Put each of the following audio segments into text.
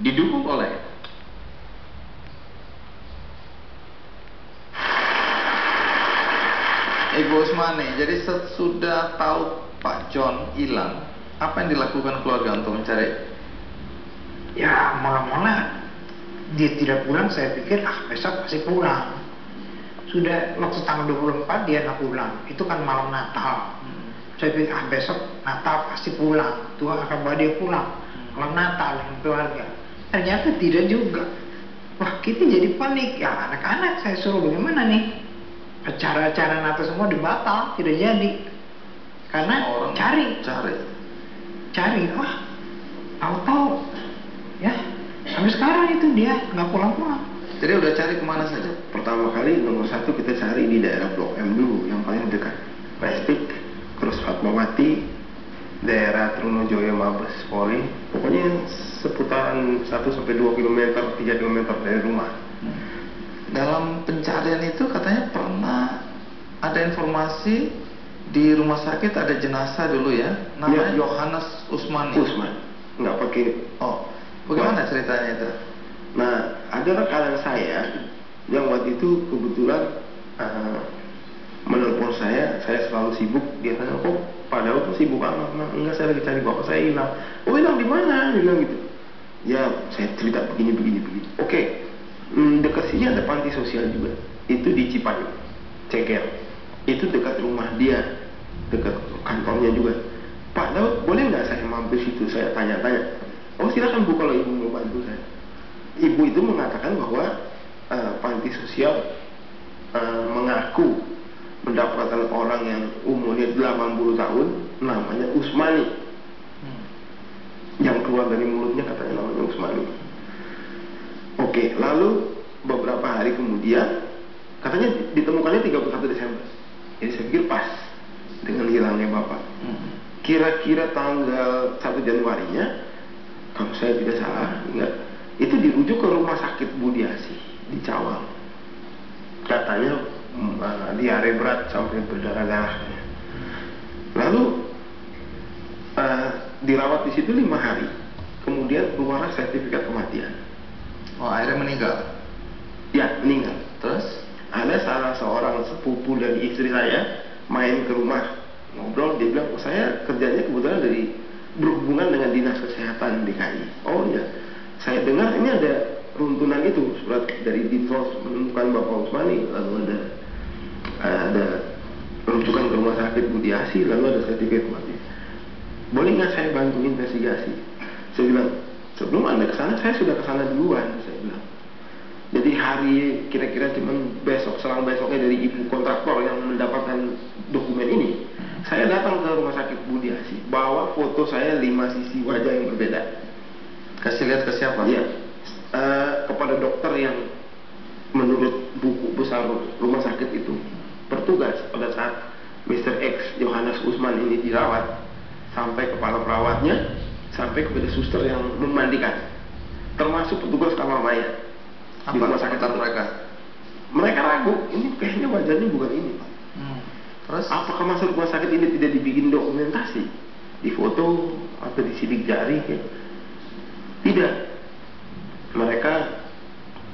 didukung oleh Ibu Usmani. Jadi sesudah tahu Pak John hilang, apa yang dilakukan keluarga untuk mencari? Ya mula-mula dia tidak pulang, saya pikir besok pasti pulang. Sudah waktu tanggal 24 dia nggak pulang, itu kan malam Natal. Saya pikir besok Natal pasti pulang, Tuhan akan bawa dia pulang malam Natal dengan keluarga. Ternyata tidak juga. Wah, kita jadi panik ya, anak-anak saya suruh bagaimana nih, acara-acara Natal semua dibatal, tidak jadi karena orang cari. Wah, tahu-tahu ya sampai sekarang itu dia nggak pulang-pulang. Jadi udah cari kemana saja? Pertama kali nomor 1 kita cari di daerah Blok M dulu, yang paling dekat Plastik, terus Fatmawati, daerah Trunojoyo, Mabes Polri, pokoknya seputaran 1-2 km, 3 km dari rumah. Dalam pencarian itu katanya pernah ada informasi di rumah sakit ada jenazah dulu ya, namanya Ya. Yohanes Usmani. Nggak pakai. Oh, bagaimana ceritanya itu? Nah, ada rekan saya yang waktu itu kebetulan menelpon saya selalu sibuk. Dia tanya, kok Pak Daud tuh sibuk amat? Nah, enggak, saya lagi cari bapak saya hilang. Oh, hilang di mana? Dia bilang gitu. Ya, saya cerita begini. Oke, dekat sini ada panti sosial juga. Itu di Cipayu, Ceker. Itu dekat rumah dia, dekat kantornya juga. Pak Daud, boleh nggak saya mampir situ? Saya tanya-tanya. Oh, silakan Bu kalau Ibu mau bantu saya. Ibu itu mengatakan bahwa panti sosial mengaku mendapatkan orang yang umurnya 80 tahun namanya Usmani. Yang keluar dari mulutnya katanya namanya Usmani. Oke, lalu beberapa hari kemudian katanya ditemukannya 31 Desember. Jadi saya pikir pas dengan hilangnya bapak. Kira-kira tanggal 1 Januarinya, kalau saya tidak salah, itu dirujuk ke rumah sakit Budiasi di Cawang. Katanya diare berat sampai berdarah-darah. Lalu dirawat di situ 5 hari. Kemudian keluar sertifikat kematian. Oh, akhirnya meninggal. Ya, meninggal. Terus Ada salah seorang sepupu dari istri saya main ke rumah ngobrol. Dia bilang, saya kerjanya kebetulan berhubungan dengan dinas kesehatan DKI. Oh ya, saya dengar ini ada runtunan itu, surat dari Dinsos menemukan Bapak Usmani, lalu ada rujukan ke rumah sakit Budiasi, lalu ada sertifikat kematian. Boleh nggak saya bantu investigasi? Saya bilang, sebelum Anda kesana, saya sudah kesana duluan. Saya bilang, jadi hari kira-kira cuman selang besoknya dari ibu kontraktor yang mendapatkan dokumen ini, saya datang ke rumah sakit Budiasi, bawa foto saya 5 sisi wajah yang berbeda. kasih lihat ke siapa? Iya, kepada dokter yang menurut buku besar rumah sakit itu bertugas pada saat Mr. X Yohanes Usman ini dirawat, sampai kepala perawatnya, sampai kepada suster yang memandikan, termasuk petugas kamar mayat. Di rumah sakit mereka? Mereka ragu, ini kayaknya wajahnya bukan ini, Pak. Terus? Apakah masuk rumah sakit ini tidak dibikin dokumentasi, di foto atau disidik jari? Tidak. Mereka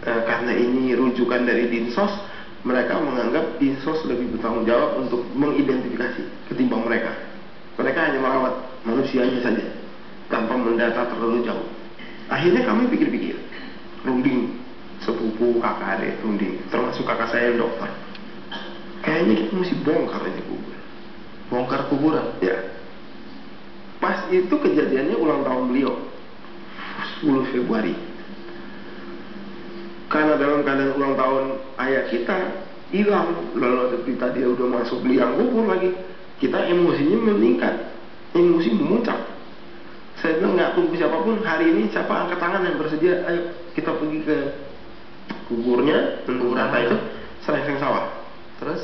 karena ini rujukan dari Dinsos, mereka menganggap Dinsos lebih bertanggung jawab untuk mengidentifikasi ketimbang mereka. Mereka hanya merawat manusianya saja tanpa mendata terlalu jauh. Akhirnya kami pikir-pikir, runding sepupu kakak adik runding, termasuk kakak saya yang dokter. Kayaknya kita mesti bongkar ini kubur. Bongkar kuburan? Ya. Pas itu kejadiannya ulang tahun beliau, 10 Februari. Karena dalam keadaan ulang tahun ayah kita hilang, lalu ada berita dia udah masuk liang kubur lagi, kita emosinya meningkat, emosi memuncak. Saya bilang, nggak tunggu siapapun, hari ini siapa angkat tangan yang bersedia, ayo kita pergi ke kuburnya, data itu Serengseng Sawah. Terus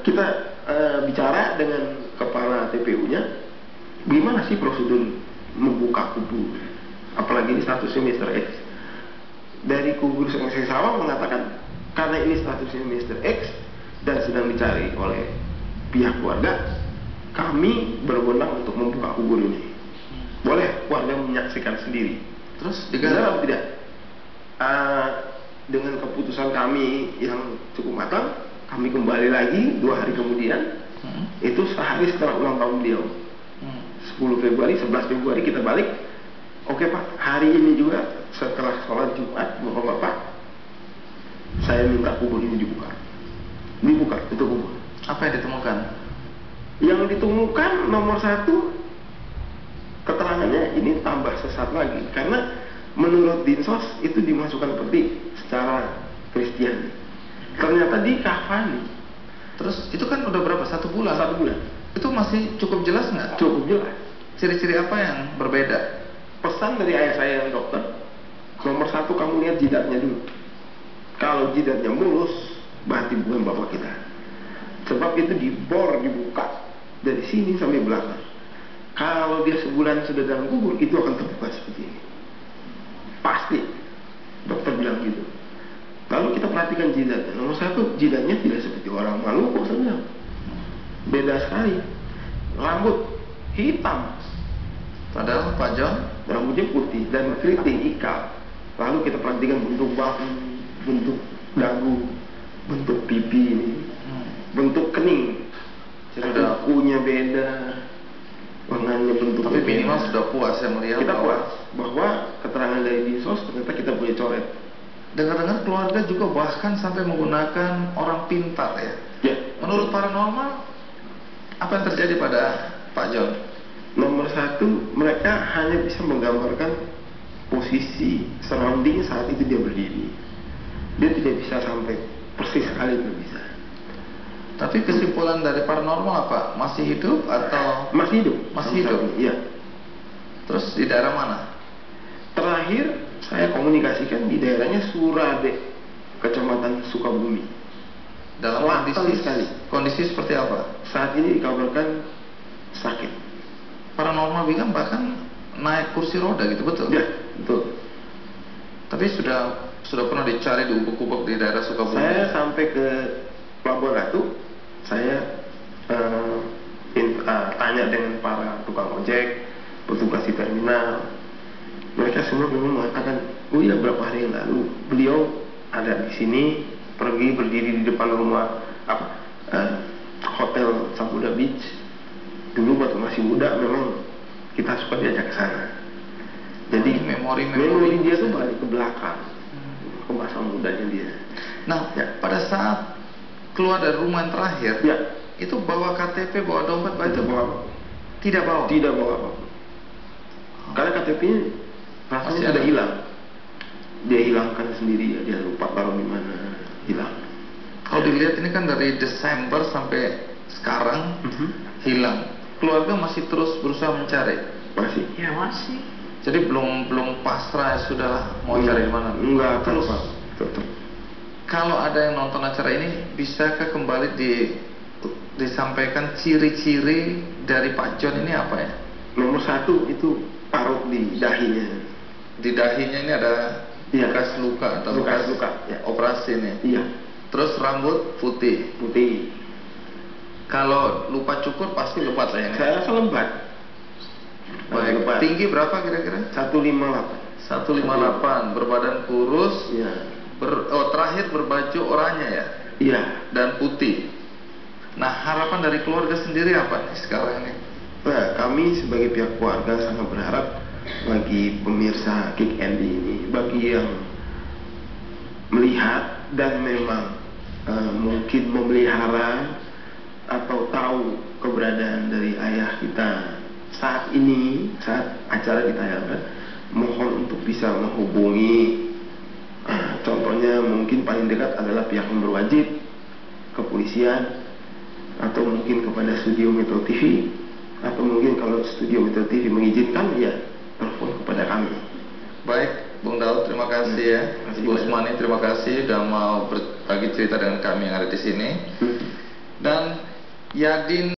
kita bicara dengan kepala TPU-nya, gimana sih prosedur membuka kubur, apalagi ini statusnya Mr. X. Dari kubur Serengseng Sawah mengatakan, karena ini statusnya Mr. X dan sedang dicari oleh pihak keluarga, kami berwenang untuk membuka kubur ini. Boleh warga menyaksikan sendiri. Terus Benar digarap? atau tidak? Dengan keputusan kami yang cukup matang, kami kembali lagi 2 hari kemudian. Itu sehari setelah ulang tahun beliau. 10 Februari, 11 Februari kita balik. Oke Pak, hari ini juga setelah sholat Jumat, Bapak-bapak, saya minta kubur ini dibuka. Dibuka, itu kubur. Apa yang ditemukan? Yang ditemukan nomor 1, keterangannya ini tambah sesat lagi. Karena menurut Dinsos itu dimasukkan peti secara Kristiani. Ternyata dikafani. Terus itu kan udah berapa? 1 bulan? 1 bulan. Itu masih cukup jelas nggak? Cukup jelas. Ciri-ciri apa yang berbeda? Pesan dari ayah saya yang dokter, nomor 1 kamu lihat jidatnya dulu. Kalau jidatnya mulus, berarti bukan bapak kita. Sebab itu dibor, dibuka dari sini sampai belakang. Kalau dia sebulan sudah dalam kubur, itu akan terbuka seperti ini. Pasti. Dokter bilang gitu. Lalu kita perhatikan jidatnya. Nomor 1, jidatnya tidak seperti orang Maluku saja. Beda sekali. Rambut hitam. Padahal Pak John, Rambutnya putih dan keriting ikal. Lalu kita perhatikan bentuk bahu, bentuk dagu, bentuk pipi ini, bentuk kening. Sudah. Dagunya beda, lengannya bentuknya tapi beda. minimal sudah puas ya melihat Kita bahwa puas bahwa keterangan dari Dinsos ternyata kita punya coret. dengar-dengar keluarga juga bahkan sampai menggunakan orang pintar ya. Ya. Menurut paranormal, apa yang terjadi pada Pak John? Nomor 1, mereka hanya bisa menggambarkan posisi surrounding saat itu dia berdiri. Dia tidak bisa sampai persis sekali, tidak bisa. Tapi kesimpulan dari paranormal apa? Masih hidup atau Masih hidup. Masih sampai hidup? saat ini, iya. terus di daerah mana? Terakhir saya komunikasikan di daerahnya Surade, Kecamatan Sukabumi. Dalam Selatan sekali. kondisi seperti apa? Saat ini dikabarkan sakit. Paranormal bilang bahkan naik kursi roda gitu, betul? Ya, betul. Tapi sudah pernah dicari di ubek-ubek di daerah Sukabumi. Saya sampai ke Pelabuhan Ratu, saya tanya dengan para tukang ojek, petugas di terminal. Mereka semua memang mengatakan, oh iya berapa hari yang lalu beliau ada di sini, pergi berdiri di depan rumah Hotel Samudra Beach. Dulu waktu masih muda memang kita suka diajak ke sana. Jadi memori dia tuh balik ke belakang, ke masa mudanya dia. Nah, Ya. pada saat keluar dari rumah yang terakhir, Ya, itu bawa KTP, bawa dompet, bawa itu bawa tidak bawa. tidak bawa apa-apa. Karena KTP-nya rasanya Masih sudah ada. hilang. Dia hilangkan sendiri ya, dia lupa taruh di mana, hilang. Kalau dilihat ini kan dari Desember sampai sekarang hilang. Keluarga masih terus berusaha mencari. Masih. Ya masih. Jadi belum pasrah, ya sudahlah mau cari di mana. Enggak, Terus Pak. Tetap. kalau ada yang nonton acara ini, bisakah kembali disampaikan ciri-ciri dari Pak John ini apa ya? Nomor 1 itu parut di dahinya. Di dahinya ini ada Iya. bekas luka atau Bekas luka, ya. operasi nih. Iya, Terus rambut putih. putih. Kalau lupa cukur pasti lebat lah ya. Saya rasa lembat. Baik. Lebat. Tinggi berapa kira-kira? 158. 158, berbadan kurus. Iya. Terakhir berbaju oranye ya, Iya. dan putih. Nah, harapan dari keluarga sendiri apa nih sekarang ini? Nah, kami sebagai pihak keluarga sangat berharap bagi pemirsa Kick Andy ini, bagi yang melihat dan memang mungkin memelihara atau tahu keberadaan dari ayah kita saat ini, saat acara ditayangkan, mohon untuk bisa menghubungi. Contohnya mungkin paling dekat adalah pihak yang berwajib, kepolisian, atau mungkin kepada studio Metro TV, atau mungkin kalau studio Metro TV mengizinkan, ya telepon kepada kami. Baik, Bung Daud, terima kasih ya. Terima kasih Bu banyak. Usmani, terima kasih sudah mau berbagi cerita dengan kami yang ada di sini. Dan Yadin